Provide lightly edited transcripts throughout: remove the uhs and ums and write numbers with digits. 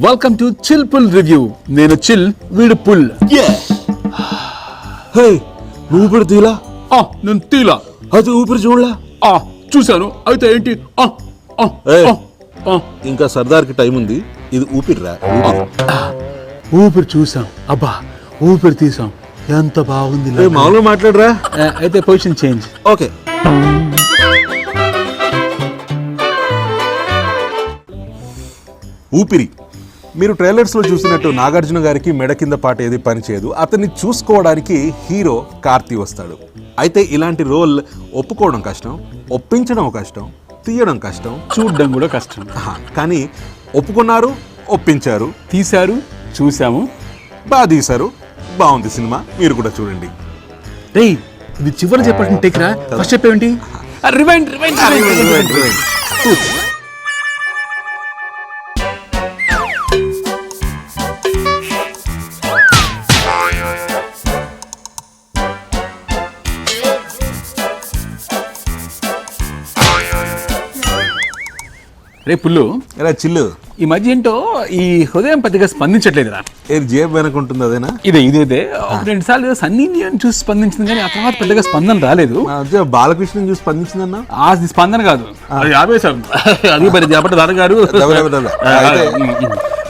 Welcome to chill pull review. నేను chill, వీడు pull. Hey ఊపిరి తీలా? నేను తీలా. అది ఊపిరి చూడలా? చూశాను. అయితే ఏంటి? ఇంకా సర్దార్కి టైం ఉంది. ఇది ఊపిరిరా. ఊపిరి చూసాం. అబ్బా ఊపిరి తీసాం. ఎంత బాగుంది. మామూలుగా మాట్లాడరా. అయితే పొజిషన్ చేంజ్. ఓకే. ఊపిరి. మీరు ట్రైలర్స్లో చూసినట్టు నాగార్జున గారికి మెడ కింద పాట ఏది పనిచేయదు. అతన్ని చూసుకోవడానికి హీరో కార్తీ వస్తాడు. అయితే ఇలాంటి రోల్ ఒప్పుకోవడం కష్టం, ఒప్పించడం కష్టం, తీయడం కష్టం, చూడడం కూడా కష్టం. కానీ ఒప్పుకున్నారు, ఒప్పించారు, తీశారు, చూసాము, బాగా తీశారు. బాగుంది సినిమా, మీరు కూడా చూడండి. రేయ్ ఇది చివరి చెప్పండి. టేక్రా ఫస్ట్ చెప్పేంటి? రివైండ్. రే పుల్లు, ఎలా చిల్లు? ఈ మధ్య ఏంటో ఈ హృదయం పెద్దగా స్పందించట్లేదురా. ఏది జేబు వెనక ఉంటుంది అదేనా? ఇదే ఒక 2 సార్లు సన్నీ లియోన్ చూసి స్పందించింది, కానీ ఆ తర్వాత పెద్దగా స్పందన రాలేదు. బాలకృష్ణ చూసి స్పందించిందన్నా? అది స్పందన కాదు, అది ఆవేశం. అది మరి జపట దాదగారు.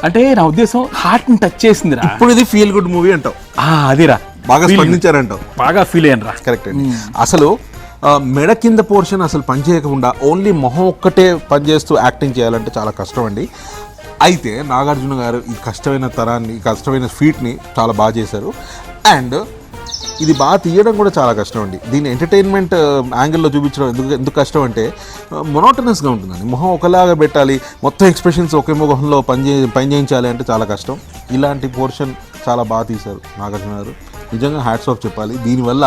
అంటే నా ఉద్దేశం హార్ట్ ని టచ్ చేసిందిరా. ఇప్పుడు ఇది ఫీల్ గుడ్ మూవీ అంటావు? అదేరా, బాగా స్పందించారంటావు. బాగా ఫీల్ అయ్యాను రా. కరెక్ట్ అండి. అసలు మెడ కింద పోర్షన్ అసలు పనిచేయకుండా ఓన్లీ మొహం ఒక్కటే పనిచేస్తూ యాక్టింగ్ చేయాలంటే చాలా కష్టం అండి. అయితే నాగార్జున గారు ఈ కష్టమైన తరాన్ని, ఈ కష్టమైన ఫీట్ని చాలా బాగా చేశారు. అండ్ ఇది బాగా తీయడం కూడా చాలా కష్టం అండి. దీన్ని ఎంటర్టైన్మెంట్ యాంగిల్లో చూపించడం ఎందుకు కష్టం అంటే మొనోటనస్గా ఉంటుందండి. మొహం ఒకలాగా పెట్టాలి, మొత్తం ఎక్స్ప్రెషన్స్ ఒకే మొహంలో పని చేయించాలి అంటే చాలా కష్టం. ఇలాంటి పోర్షన్ చాలా బాగా తీశారు నాగార్జున గారు. నిజంగా హ్యాట్స్ ఆఫ్ చెప్పాలి. దీనివల్ల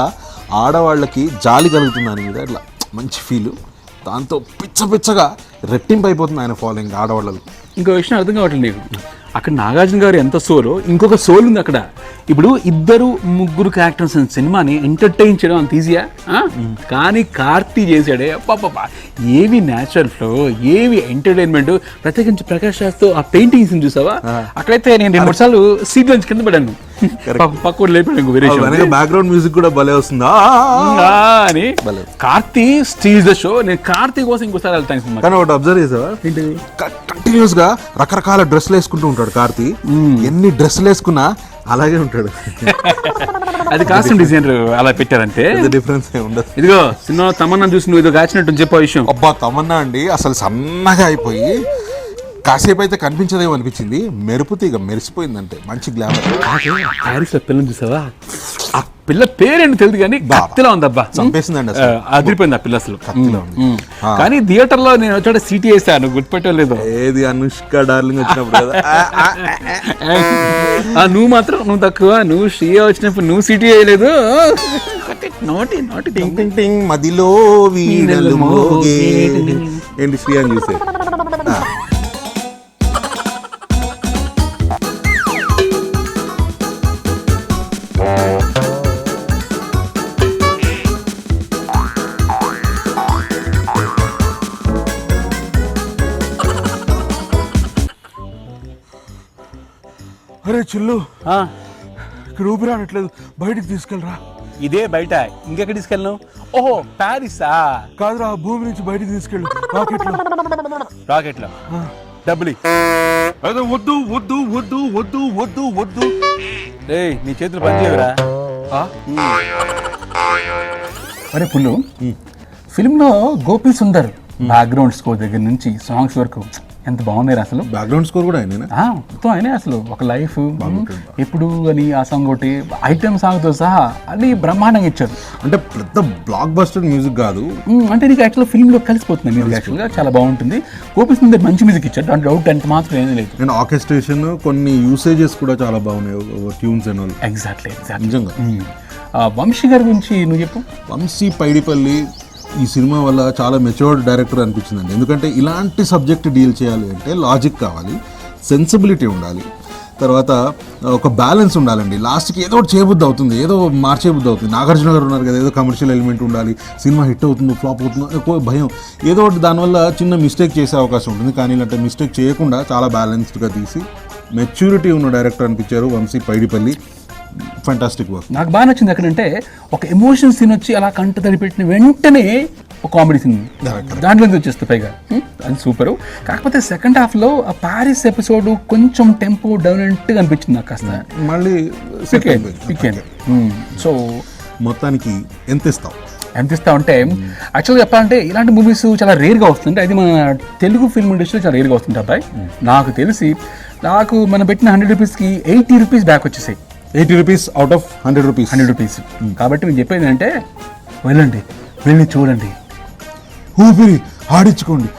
ఆడవాళ్ళకి జాలి కలుగుతుంది ఆయన మీద. ఇట్లా మంచి ఫీలు, దాంతో పిచ్చగా రెట్టింపు అయిపోతుంది ఆయన ఫాలోయింగ్ ఆడవాళ్ళకి. ఇంకో విషయం అర్థం కావట్లేదు నీకు. అక్కడ నాగార్జున గారు ఎంత సోలో, ఇంకొక సోల్ ఉంది అక్కడ. ఇప్పుడు 2-3 క్యారెక్టర్స్ సినిమాని ఎంటర్టైన్ చేయడం అంత ఈజీయా? కానీ కార్తీ చేశాడే పాప, ఏవి న్యాచురల్ ఫ్లో, ఏవి ఎంటర్టైన్మెంట్. ప్రత్యేకించి ప్రకాష్ రాజ్తో ఆ పెయింటింగ్స్ చూసావా? అక్కడైతే నేను 2-3 సార్లు సీట్ నుంచి కింద పడాను. పక్కన లేపాడు. బ్యాక్గ్రౌండ్ మ్యూజిక్ కూడా భలే వస్తుందా అని. Karthi steals the show. నేను కార్తీ కోసం ఇంకోసారి వెళ్తాను. కానీ ఒకటి అబ్జర్వ్ చేసావా? కంటిన్యూస్ గా రకరకాల డ్రెస్లు వేసుకుంటూ ఉంటాడు కార్తీ. ఎన్ని డ్రెస్సులు వేసుకున్నా అలాగే ఉంటాడు. అది కాస్ట్యూమ్ డిజైనర్ అలా పెట్టారంటే డిఫరెన్స్ ఉండదు. ఇదిగో సినిమా తమన్నా చూసి నువ్వు ఇదో కాచినట్టు చెప్పే విషయం. అబ్బా తమన్నా అండి అసలు సన్నగా అయిపోయి కాసేపు అయితే కనిపించదేమో అనిపించింది. మెరుపు తీగ మెరిసిపోయిందంటే మంచి గ్లామర్. ప్యారిస్ లో పిల్లని చూసావా? ఆ పిల్ల పేరేంటి తెలియదు కానీ కత్తిలా ఉంది. అబ్బా చంపేసిందండి, అదిరిపోయింది ఆ పిల్ల అసలు. కత్తిలా ఉంది. కానీ థియేటర్ లో నేను వచ్చాడు సీటీ వేసాను, గుర్తుపెట్టలేదు. ఏది అనుష్క డార్లింగ్ వచ్చినప్పుడు కదా. నువ్వు మాత్రం నువ్వు తక్కువ. నువ్వు శ్రీయా వచ్చినప్పుడు నువ్వు సీటీ వేయలేదు. నోటి టింగ్ టింగ్ టింగ్ మదిలో వీణలు మోగే. ఏంటి శ్రీయా చూసే? అరే చిల్లు, ఇక్కడ ఊపిరి రానట్లేదు, బయటికి తీసుకెళ్ళరా. ఇదే బయట, ఇంకెక్కడ తీసుకెళ్ళను? ఓహో ప్యారిసా? కాదురా, భూమి నుంచి బయటికి తీసుకెళ్ళు. రాకెట్లో డబ్బులు వద్దు వద్దు వద్దు వద్దు వద్దు వద్దు. నీ చేతులు పనిచేయరా? అరే పుల్లు, ఫిల్మ్లో గోపి సుందర్ బ్యాక్గ్రౌండ్ స్కోర్ దగ్గర నుంచి సాంగ్స్ వరకు ఎంత బాగున్నాయి అసలు. బ్యాక్గ్రౌండ్ స్కోర్ కూడా మొత్తం అయినా అసలు ఒక లైఫ్ ఎప్పుడు అని ఆ సాంగ్ ఒకటి ఐటమ్ సాంగ్తో సహా అన్ని బ్రహ్మాండంగా ఇచ్చారు. అంటే పెద్ద బ్లాక్ బస్టర్ మ్యూజిక్ కాదు, అంటే నీకు యాక్చువల్గా ఫిల్మ్లో కలిసిపోతుంది మ్యూజిక్. యాక్చువల్గా చాలా బాగుంటుంది. గోపి సుందర్ మంచి మ్యూజిక్ ఇచ్చారు, దాంట్లో డౌట్ అంత మాత్రం ఏమీ లేదు. నేను ఆర్కెస్ట్రేషన్ కొన్ని యూసేజెస్ కూడా చాలా బాగున్నాయి, ట్యూన్స్ అండ్ ఆల్. ఎగ్జాక్ట్లీ నిజంగా. వంశీ గారి గురించి నువ్వు చెప్పు. వంశీ పైడిపల్లి ఈ సినిమా వల్ల చాలా మెచ్యూర్డ్ డైరెక్టర్ అనిపించిందండి. ఎందుకంటే ఇలాంటి సబ్జెక్ట్ డీల్ చేయాలి అంటే లాజిక్ కావాలి, సెన్సిబిలిటీ ఉండాలి, తర్వాత ఒక బ్యాలెన్స్ ఉండాలండి. లాస్ట్కి ఏదో ఒకటి చేయబుద్ధి అవుతుంది, ఏదో మార్చేబుద్ధి అవుతుంది. నాగార్జున గారు ఉన్నారు కదా, ఏదో కమర్షియల్ ఎలిమెంట్ ఉండాలి, సినిమా హిట్ అవుతుందో ఫ్లాప్ అవుతుందో ఎక్కువ భయం, ఏదో ఒకటి దానివల్ల చిన్న మిస్టేక్ చేసే అవకాశం ఉంటుంది. కానీ ఇలాంటి మిస్టేక్ చేయకుండా చాలా బ్యాలెన్స్డ్గా తీసి మెచ్యూరిటీ ఉన్న డైరెక్టర్ అనిపించారు వంశీ పైడిపల్లి. Fantastic work. నాకు బాగా నచ్చింది ఎక్కడంటే ఒక ఎమోషన్ సీన్ వచ్చి అలా కంట తడిపెట్టిన వెంటనే ఒక కామెడీ సీన్ దాంట్లో వచ్చేస్తుంది పైగా. అది సూపరు. కాకపోతే సెకండ్ హాఫ్లో ఆ ప్యారిస్ ఎపిసోడ్ కొంచెం టెంపో డౌన్ అంటూ అనిపించింది నాకు కాస్త. మళ్ళీ సో మొత్తానికి ఎంత ఇస్తావు? ఎంత ఇస్తా ఉంటే యాక్చువల్గా చెప్పాలంటే ఇలాంటి మూవీస్ చాలా రేర్గా వస్తుంటాయి. అది మన తెలుగు ఫిల్మ్ ఇండస్ట్రీలో చాలా రేర్గా వస్తుంటాయి అబ్బాయి. నాకు తెలిసి మనం పెట్టిన 100 రూపీస్కి 80 రూపీస్ బ్యాక్ వచ్చేసాయి. 80 rupees out of 100 rupees. 100 rupees. కాబట్టి నేను చెప్పేది ఏంటంటే వెళ్ళి చూడండి, ఊపిరి ఆడించుకోండి.